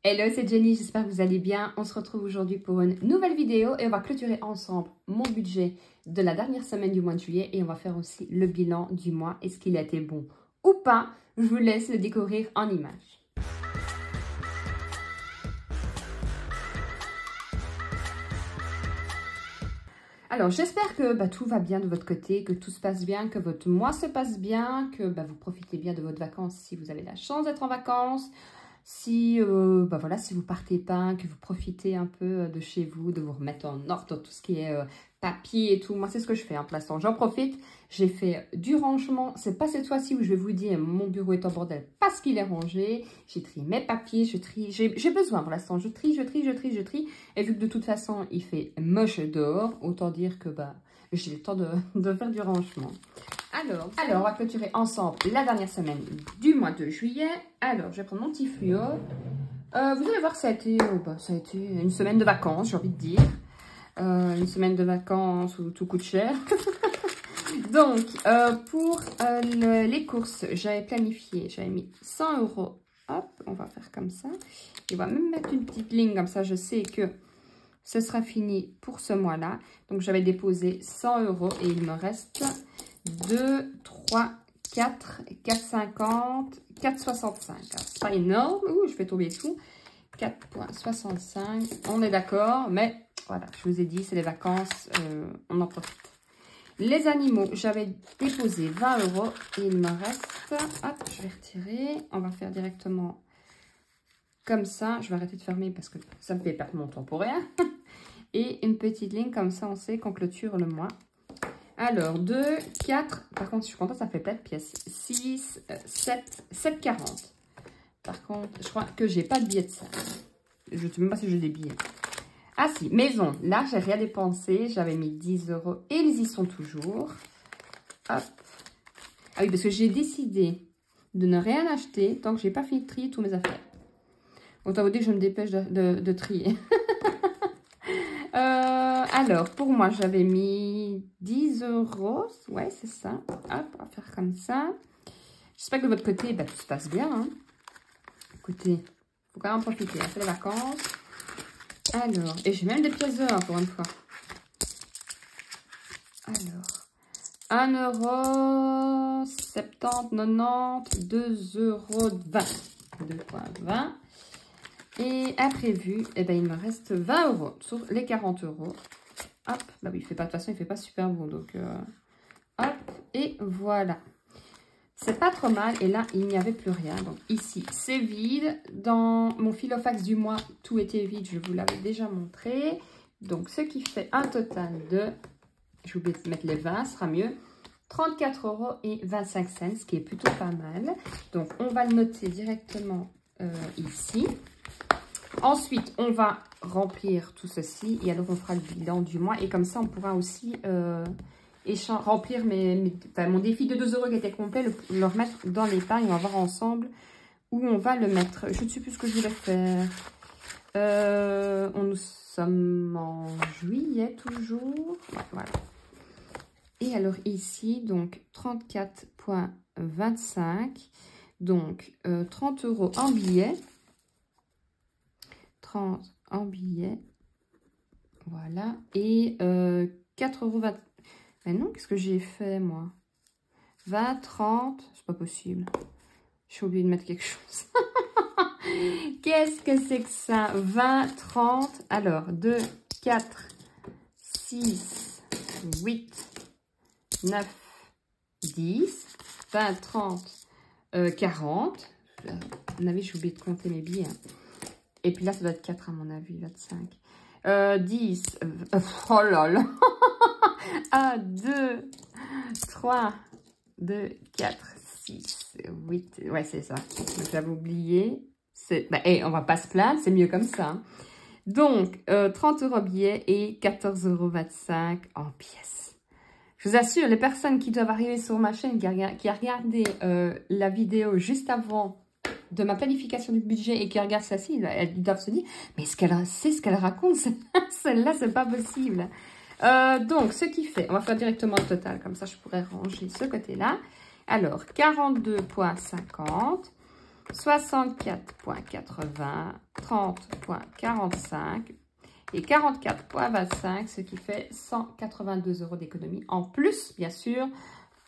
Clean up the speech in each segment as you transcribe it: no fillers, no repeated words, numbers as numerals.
Hello, c'est Jenny, j'espère que vous allez bien. On se retrouve aujourd'hui pour une nouvelle vidéo et on va clôturer ensemble mon budget de la dernière semaine du mois de juillet et on va faire aussi le bilan du mois. Est-ce qu'il a été bon ou pas? Je vous laisse le découvrir en images. Alors, j'espère que tout va bien de votre côté, que tout se passe bien, que votre mois se passe bien, que vous profitez bien de votre vacances si vous avez la chance d'être en vacances. Si, voilà, si vous partez pas, que vous profitez un peu de chez vous, de vous remettre en ordre tout ce qui est papier et tout. Moi, c'est ce que je fais pour l'instant. J'en profite. J'ai fait du rangement. C'est pas cette fois-ci où je vais vous dire mon bureau est en bordel parce qu'il est rangé. J'ai trié mes papiers, je trie. J'ai besoin pour l'instant. Je trie. Et vu que de toute façon, il fait moche dehors, autant dire que j'ai le temps de faire du rangement. Alors, on va clôturer ensemble la dernière semaine du mois de juillet. Alors, je vais prendre mon petit fluo. Vous allez voir, ça a été une semaine de vacances, j'ai envie de dire. Une semaine de vacances où tout coûte cher. Donc, pour les courses, j'avais planifié, j'avais mis 100 €. Hop, on va faire comme ça. Et on va même mettre une petite ligne, comme ça je sais que ce sera fini pour ce mois-là. Donc, j'avais déposé 100 € et il me reste 2, 3, 4, 4,50, 4,65. C'est pas énorme. Ouh, je fais tomber tout. 4,65. On est d'accord, mais voilà, je vous ai dit, c'est les vacances, on en profite. Les animaux, j'avais déposé 20 € et il me reste, hop, je vais retirer. On va faire directement comme ça. Je vais arrêter de fermer parce que ça me fait perdre mon temps pour rien. Et une petite ligne, comme ça, on sait qu'on clôture le mois. Alors, 2, 4, par contre, je suis contente, ça fait plein de pièces. 6, 7, 7,40. Par contre, je crois que j'ai pas de billets de ça. Je ne sais même pas si j'ai des billets. Ah si, maison. Là, j'ai rien dépensé. J'avais mis 10 € et ils y sont toujours. Hop. Ah oui, parce que j'ai décidé de ne rien acheter tant que j'ai pas fini de trier tous mes affaires. Autant vous dire que je me dépêche de trier. Alors, pour moi, j'avais mis 10 €. Ouais, c'est ça. Hop, on va faire comme ça. J'espère que de votre côté, tout se passe bien. Hein. Écoutez, il faut quand même en profiter. Hein, c'est les vacances. Alors, et j'ai même des pièces d'or pour une fois. Alors, 1 €, 70, 90, 2,20 €. 2,20 €. Et imprévu, il me reste 20 € sur les 40 €. Hop, oui, il fait pas, de toute façon, il fait pas super bon. Donc, hop, et voilà. C'est pas trop mal. Et là, il n'y avait plus rien. Donc, ici, c'est vide. Dans mon filofax du mois, tout était vide. Je vous l'avais déjà montré. Donc, ce qui fait un total de... J'ai oublié de mettre les 20, ce sera mieux. 34,25 €, ce qui est plutôt pas mal. Donc, on va le noter directement ici. Ensuite, on va remplir tout ceci et alors on fera le bilan du mois. Et comme ça, on pourra aussi remplir mon défi de 2 € qui était complet, le remettre dans l'épargne. On va voir ensemble où on va le mettre. Je ne sais plus ce que je voulais faire. Nous sommes en juillet toujours. Ouais, voilà. Et alors ici, donc 34,25 €. Donc 30 € en billets. 30 en billets. Voilà. Et 4,20 €. Mais non, qu'est-ce que j'ai fait, moi? 20, 30. C'est pas possible. J'ai oublié de mettre quelque chose. Qu'est-ce que c'est que ça? 20, 30. Alors, 2, 4, 6, 8, 9, 10. 20, 30, 40. À mon avis, j'ai oublié de compter mes billets. Hein. Et puis là, ça doit être 4 à mon avis, 25. 10. Oh là là. 1, 2, 3, 2, 4, 6, 8. Ouais, c'est ça. Donc, j'avais oublié. On va pas se plaindre, c'est mieux comme ça. Hein. Donc, 30 € billets et 14,25 € en pièces. Je vous assure, les personnes qui doivent arriver sur ma chaîne, qui a regardé la vidéo juste avant de ma planification du budget et qui regarde celle-ci, ils doivent se dire, mais c'est ce qu'elle raconte, celle-là, c'est pas possible. Donc, ce qui fait, on va faire directement le total, comme ça je pourrais ranger ce côté-là. Alors, 42,50 64,80, 30,45 et 44,25, ce qui fait 182 € d'économie. En plus, bien sûr,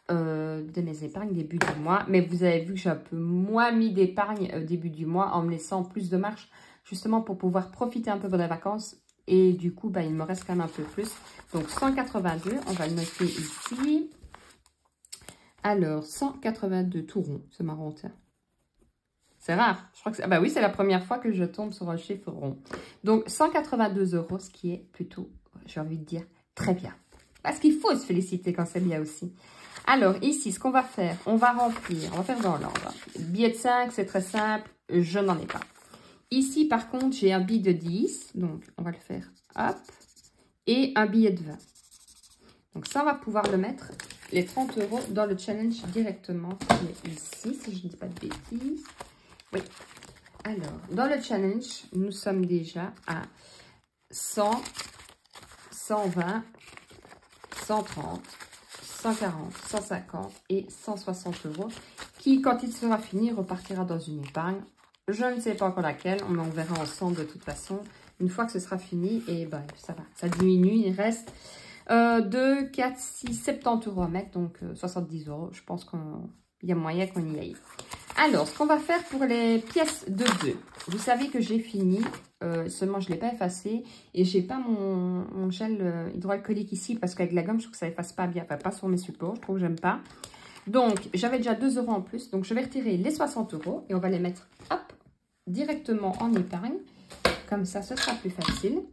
de mes épargnes début du mois. Mais vous avez vu que j'ai un peu moins mis d'épargne début du mois en me laissant plus de marge, justement pour pouvoir profiter un peu de la vacances. Et du coup, bah, il me reste quand même un peu plus. Donc, 182, on va le noter ici. Alors, 182 tout rond, c'est marrant, tiens. C'est rare. Je crois que bah oui, c'est la première fois que je tombe sur un chiffre rond. Donc, 182 €, ce qui est plutôt, j'ai envie de dire, très bien. Parce qu'il faut se féliciter quand c'est bien aussi. Alors, ici, ce qu'on va faire, on va remplir, on va faire dans l'ordre. Billet de 5, c'est très simple, je n'en ai pas. Ici, par contre, j'ai un billet de 10, donc on va le faire, hop, et un billet de 20. Donc ça, on va pouvoir le mettre, les 30 € dans le challenge directement, qui est ici, si je ne dis pas de bêtises. Oui. Alors, dans le challenge, nous sommes déjà à 100, 120, 130, 140, 150 et 160 € qui, quand il sera fini, repartira dans une épargne. Je ne sais pas encore laquelle, on en verra ensemble de toute façon. Une fois que ce sera fini, et ben ça va, ça diminue, il reste 2, 4, 6, 70 € à mettre, donc 70 €. Je pense qu'il y a moyen qu'on y aille. Alors, ce qu'on va faire pour les pièces de 2, vous savez que j'ai fini, seulement je ne l'ai pas effacé et j'ai pas mon gel hydroalcoolique ici parce qu'avec la gomme, je trouve que ça efface pas bien, enfin pas sur mes supports, je trouve que j'aime pas. Donc, j'avais déjà 2 € en plus, donc je vais retirer les 60 € et on va les mettre, hop, directement en épargne. Comme ça, ce sera plus facile.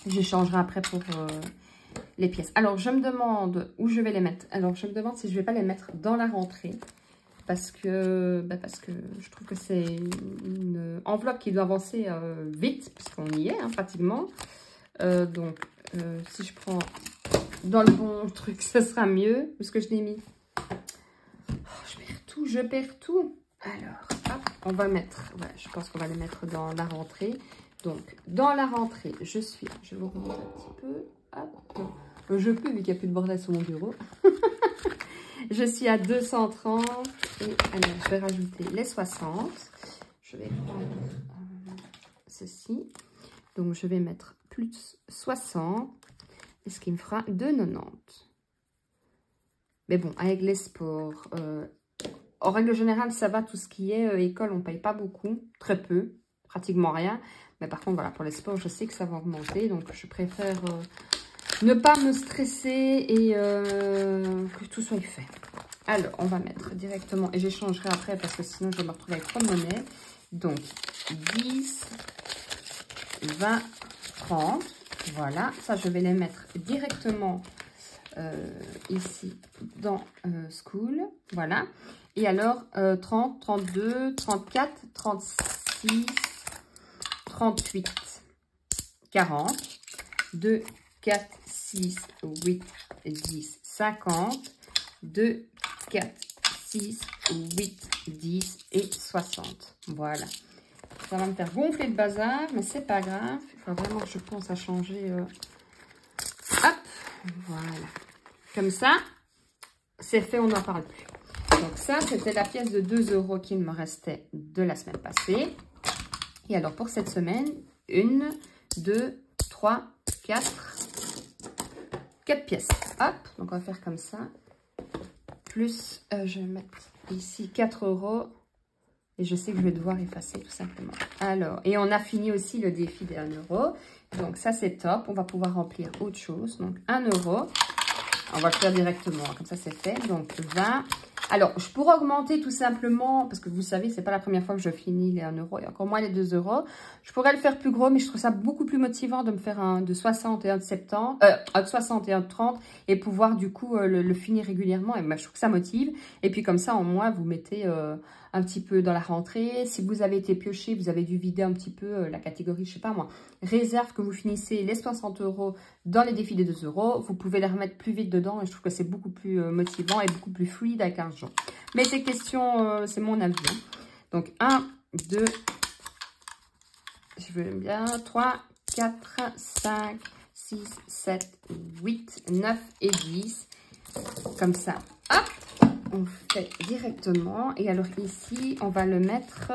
J'échangerai après pour les pièces. Alors, je me demande où je vais les mettre. Alors, je me demande si je ne vais pas les mettre dans la rentrée. Parce que je trouve que c'est une enveloppe qui doit avancer vite, puisqu'on y est, hein, pratiquement. Donc, si je prends dans le bon truc, ce sera mieux. Où est-ce que je l'ai mis? Oh, je perds tout. Alors, hop, on va mettre, ouais, je pense qu'on va les mettre dans la rentrée. Donc, dans la rentrée, je vais vous remonter un petit peu. Hop, je peux, vu qu'il n'y a plus de bordel sur mon bureau. Je suis à 230 et alors, je vais rajouter les 60. Je vais prendre ceci. Donc, je vais mettre plus 60, et ce qui me fera 2,90. Mais bon, avec les sports, en règle générale, ça va, tout ce qui est école, on ne paye pas beaucoup, très peu, pratiquement rien. Mais par contre, voilà, pour les sports, je sais que ça va augmenter, donc je préfère ne pas me stresser et que tout soit fait. Alors, on va mettre directement, et j'échangerai après parce que sinon je vais me retrouver avec trop de monnaie. Donc, 10, 20, 30. Voilà, ça je vais les mettre directement ici dans School. Voilà. Et alors, 30, 32, 34, 36, 38, 40, 2, 4, 6, 8, 10, 50, 2, 4, 6, 8, 10 et 60. Voilà. Ça va me faire gonfler le bazar, mais c'est pas grave. Il faut vraiment que je pense à changer. Hop, voilà. Comme ça, c'est fait, on n'en parle plus. Donc ça, c'était la pièce de 2 € qu'il me restait de la semaine passée. Et alors, pour cette semaine, 1, 2, 3, 4 pièces. Hop, donc on va faire comme ça. Plus, je vais mettre ici 4 € et je sais que je vais devoir effacer tout simplement. Alors, et on a fini aussi le défi des 1 €. Donc ça, c'est top. On va pouvoir remplir autre chose. Donc 1 €. On va le faire directement, comme ça c'est fait. Donc 20. Alors, je pourrais augmenter tout simplement, parce que vous savez, c'est pas la première fois que je finis les 1 € et encore moins les 2 €. Je pourrais le faire plus gros, mais je trouve ça beaucoup plus motivant de me faire un de 60 et un de 70, un de 60 et un de 30, et pouvoir du coup le finir régulièrement. Et moi, je trouve que ça motive. Et puis comme ça, au moins, vous mettez un petit peu dans la rentrée. Si vous avez été pioché, vous avez dû vider un petit peu la catégorie, je sais pas moi, réserve, que vous finissez les 60 € dans les défis des 2 €. Vous pouvez les remettre plus vite dedans et je trouve que c'est beaucoup plus motivant et beaucoup plus fluide avec un jour. Mais ces questions, c'est mon avis. Donc 1, 2, je veux bien, 3, 4, 5, 6, 7, 8, 9 et 10. Comme ça. Hop. on fait directement. Et alors ici, on va le mettre,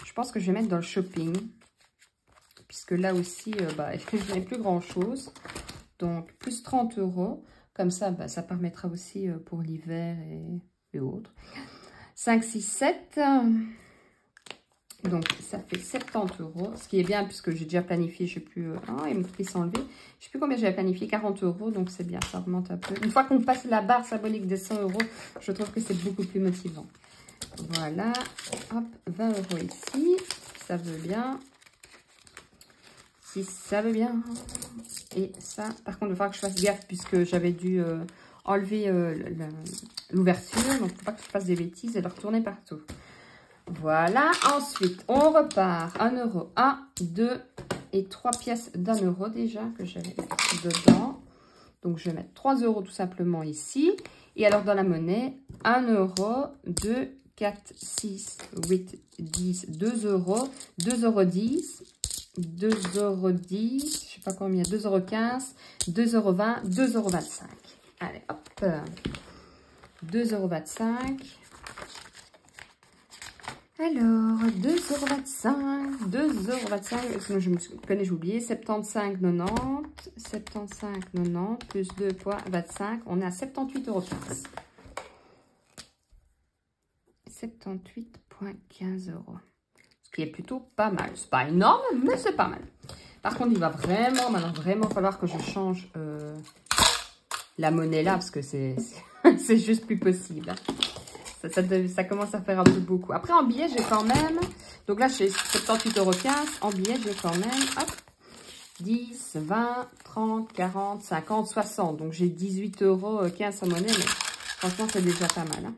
je pense que je vais mettre dans le shopping. Puisque là aussi, je n'ai plus grand chose. Donc, plus 30 €. Comme ça, ça permettra aussi pour l'hiver et autres. 5, 6, 7. Donc, ça fait 70 €. Ce qui est bien, puisque j'ai déjà planifié, je ne sais plus... il me fait s'enlever. Je ne sais plus combien j'avais planifié, 40 €. Donc, c'est bien, ça augmente un peu. Une fois qu'on passe la barre symbolique des 100 €, je trouve que c'est beaucoup plus motivant. Voilà. Hop, 20 € ici. Ça veut bien. Si ça veut bien. Et ça, par contre, il va falloir que je fasse gaffe puisque j'avais dû enlever l'ouverture. Donc, il ne faut pas que je fasse des bêtises et le retourner partout. Voilà. Ensuite, on repart 1 €, 1, 2 et 3 pièces d'1 € déjà que j'avais dedans. Donc, je vais mettre 3 € tout simplement ici. Et alors, dans la monnaie, 1 €, 2, 4, 6, 8, 10, 2 €, 2,10 €. 2,10 €, je sais pas combien, 2,15 €, 2,20 €, 2,25 €. Allez, hop, 2,25 €. Alors, 2,25 €, 2,25 €, sinon je me connais, j'ai oublié, 75,90 €, 75,90 € plus 2,25 €, on est à 78,15 €. 78,15 €. Qui est plutôt pas mal. C'est pas énorme, mais c'est pas mal. Par contre, il va vraiment falloir que je change la monnaie là, parce que c'est juste plus possible. Ça commence à faire un peu beaucoup. Après, en billets, j'ai quand même... Donc là, j'ai 78,15 €. En billets, j'ai quand même... Hop, 10, 20, 30, 40, 50, 60. Donc, j'ai 18,15 € en monnaie, mais franchement, c'est déjà pas mal. Hein.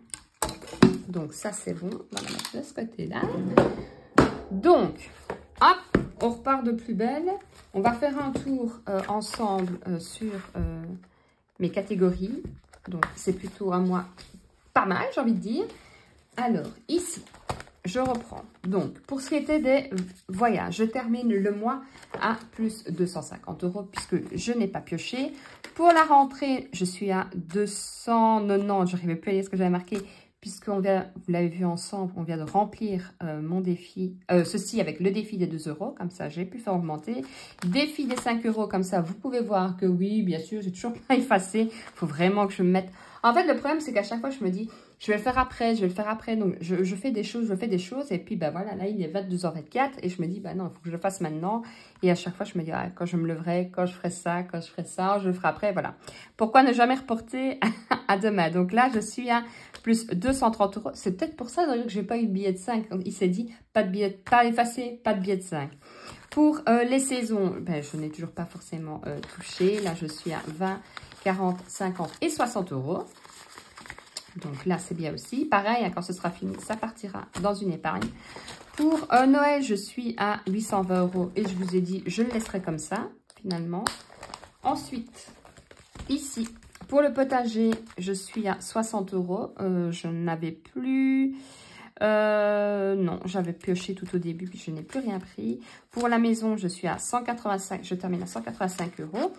Donc, ça, c'est bon. On va la mettre de ce côté-là. Donc, hop, on repart de plus belle. On va faire un tour ensemble sur mes catégories. Donc, c'est plutôt à moi pas mal, j'ai envie de dire. Alors, ici, je reprends. Donc, pour ce qui était des voyages, je termine le mois à plus 250 € puisque je n'ai pas pioché. Pour la rentrée, je suis à 290. Je n'arrivais plus à lire ce que j'avais marqué. Puisqu'on vient, vous l'avez vu ensemble, on vient de remplir mon défi, ceci avec le défi des 2 €, comme ça j'ai pu faire augmenter. Défi des 5 €, comme ça vous pouvez voir que oui, bien sûr, j'ai toujours pas effacé. Il faut vraiment que je me mette... En fait, le problème, c'est qu'à chaque fois, je me dis, je vais le faire après, je vais le faire après. Donc, je fais des choses, et puis, voilà, là, il est 22h24, et je me dis, non, il faut que je le fasse maintenant. Et à chaque fois, je me dis, quand je me leverai, quand je ferai ça, je le ferai après, voilà. Pourquoi ne jamais reporter à demain? Donc là, je suis à plus 230 €. C'est peut-être pour ça, d'ailleurs, que j'ai pas eu de billet de 5. Il s'est dit, pas de billet, pas effacé, pas de billet de 5. Pour les saisons, je n'ai toujours pas forcément touché. Là, je suis à 20, 40, 50 et 60 €. Donc là, c'est bien aussi. Pareil, quand ce sera fini, ça partira dans une épargne. Pour Noël, je suis à 820 € et je vous ai dit, je le laisserai comme ça, finalement. Ensuite, ici, pour le potager, je suis à 60 €. Je n'avais plus... non, j'avais pioché tout au début, puis je n'ai plus rien pris. Pour la maison, je suis à 185, je termine à 185 €.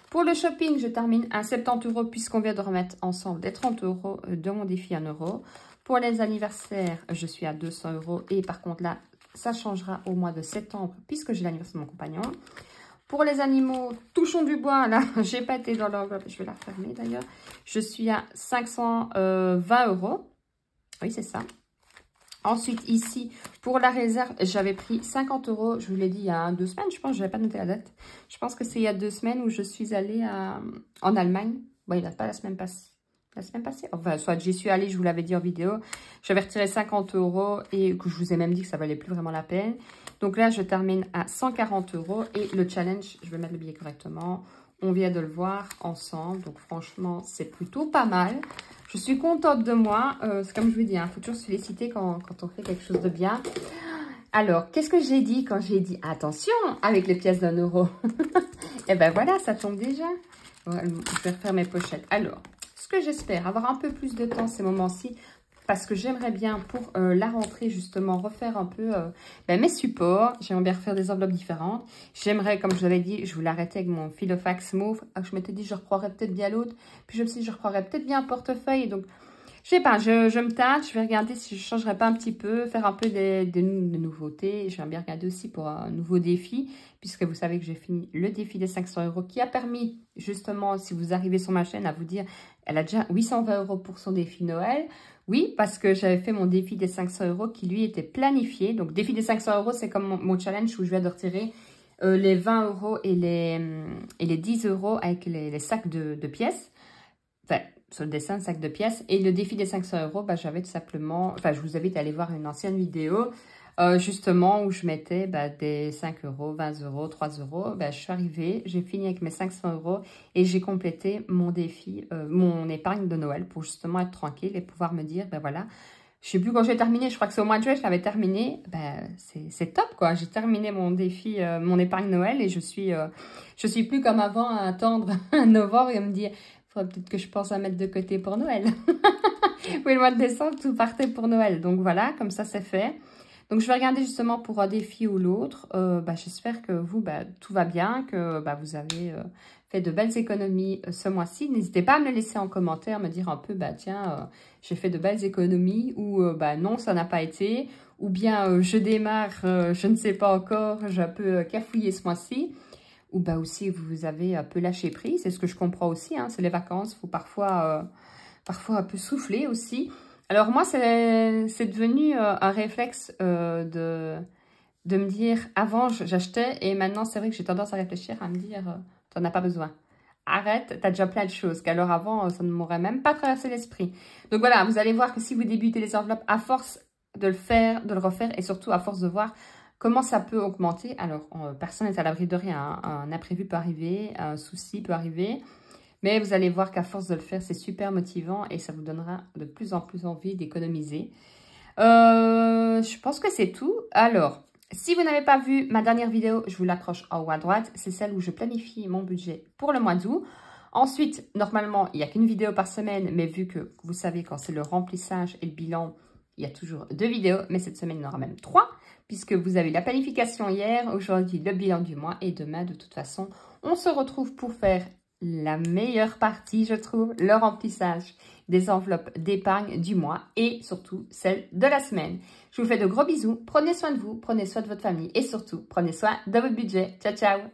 Pour le shopping, je termine à 70 € puisqu'on vient de remettre ensemble des 30 € de mon défi 1 €. Pour les anniversaires, je suis à 200 € et par contre là, ça changera au mois de septembre puisque j'ai l'anniversaire de mon compagnon. Pour les animaux, touchons du bois, là, j'ai pas été dans l'enveloppe, je vais la fermer d'ailleurs. Je suis à 520 €. Oui, c'est ça. Ensuite, ici, pour la réserve, j'avais pris 50 €. Je vous l'ai dit il y a 2 semaines, je pense. Je n'avais pas noté la date. Je pense que c'est il y a 2 semaines où je suis allée en Allemagne. Bon, il n'a pas la semaine passée. La semaine passée, enfin, soit j'y suis allée, je vous l'avais dit en vidéo. J'avais retiré 50 € et que je vous ai même dit que ça valait plus vraiment la peine. Donc là, je termine à 140 € et le challenge, je vais mettre le billet correctement. On vient de le voir ensemble. Donc franchement, c'est plutôt pas mal. Je suis contente de moi. C'est comme je vous dis, il faut toujours se féliciter quand on fait quelque chose de bien. Alors, qu'est-ce que j'ai dit quand j'ai dit attention avec les pièces d'1 €? Et ben voilà, ça tombe déjà. Je vais refaire mes pochettes. Alors, ce que j'espère, avoir un peu plus de temps ces moments-ci, parce que j'aimerais bien pour la rentrée justement refaire un peu mes supports. J'aimerais bien refaire des enveloppes différentes. J'aimerais, comme je vous avais dit, je voulais arrêter avec mon Filofax Mauve. Je m'étais dit, je reprendrais peut-être bien l'autre. Puis je me suis dit, je reprendrais peut-être bien un portefeuille. Donc, Je sais pas, je me tâte, je vais regarder si je changerais pas un petit peu, faire un peu de nouveautés. Je vais bien regarder aussi pour un nouveau défi, puisque vous savez que j'ai fini le défi des 500 € qui a permis, justement, si vous arrivez sur ma chaîne, à vous dire, elle a déjà 820 € pour son défi Noël. Oui, parce que j'avais fait mon défi des 500 € qui, lui, était planifié. Donc, défi des 500 €, c'est comme mon challenge où je viens de retirer les 20 € et les 10 € avec les sacs de pièces. Enfin, sur le dessin, sac de pièces. Et le défi des 500 €, bah, j'avais tout simplement... Enfin, je vous invite à aller voir une ancienne vidéo, justement, où je mettais des 5 €, 20 €, 3 €. Bah, je suis arrivée, j'ai fini avec mes 500 € et j'ai complété mon défi, mon épargne de Noël pour justement être tranquille et pouvoir me dire, ben voilà, je sais plus quand j'ai terminé, je crois que c'est au mois de juillet, je l'avais terminé. Ben, c'est top, quoi. J'ai terminé mon défi, mon épargne Noël et je suis plus comme avant à attendre novembre et à me dire... Peut-être que je pense à mettre de côté pour Noël. Oui, le mois de décembre, tout partait pour Noël. Donc voilà, comme ça, c'est fait. Donc je vais regarder justement pour un défi ou l'autre. J'espère que vous, tout va bien, que vous avez fait de belles économies ce mois-ci. N'hésitez pas à me le laisser en commentaire, me dire un peu, tiens, j'ai fait de belles économies ou non, ça n'a pas été. Ou bien je démarre, je ne sais pas encore, j'ai un peu cafouillé ce mois-ci. Ou aussi vous avez un peu lâché prise, c'est ce que je comprends aussi, hein, c'est les vacances, il faut parfois un peu souffler aussi. Alors moi, c'est devenu un réflexe de me dire, avant j'achetais et maintenant c'est vrai que j'ai tendance à réfléchir, à me dire, tu n'en as pas besoin. Arrête, tu as déjà plein de choses, qu'alors avant, ça ne m'aurait même pas traversé l'esprit. Donc voilà, vous allez voir que si vous débutez les enveloppes, à force de le faire, de le refaire et surtout à force de voir comment ça peut augmenter. Alors, personne n'est à l'abri de rien, hein. Un imprévu peut arriver, un souci peut arriver. Mais vous allez voir qu'à force de le faire, c'est super motivant et ça vous donnera de plus en plus envie d'économiser. Je pense que c'est tout. Alors, si vous n'avez pas vu ma dernière vidéo, je vous l'accroche en haut à droite. C'est celle où je planifie mon budget pour le mois d'août. Ensuite, normalement, il n'y a qu'une vidéo par semaine, mais vu que vous savez, quand c'est le remplissage et le bilan, il y a toujours 2 vidéos, mais cette semaine, il y en aura même 3, puisque vous avez la planification hier, aujourd'hui, le bilan du mois, et demain, de toute façon, on se retrouve pour faire la meilleure partie, je trouve, le remplissage des enveloppes d'épargne du mois et surtout celle de la semaine. Je vous fais de gros bisous, prenez soin de vous, prenez soin de votre famille et surtout, prenez soin de votre budget. Ciao, ciao!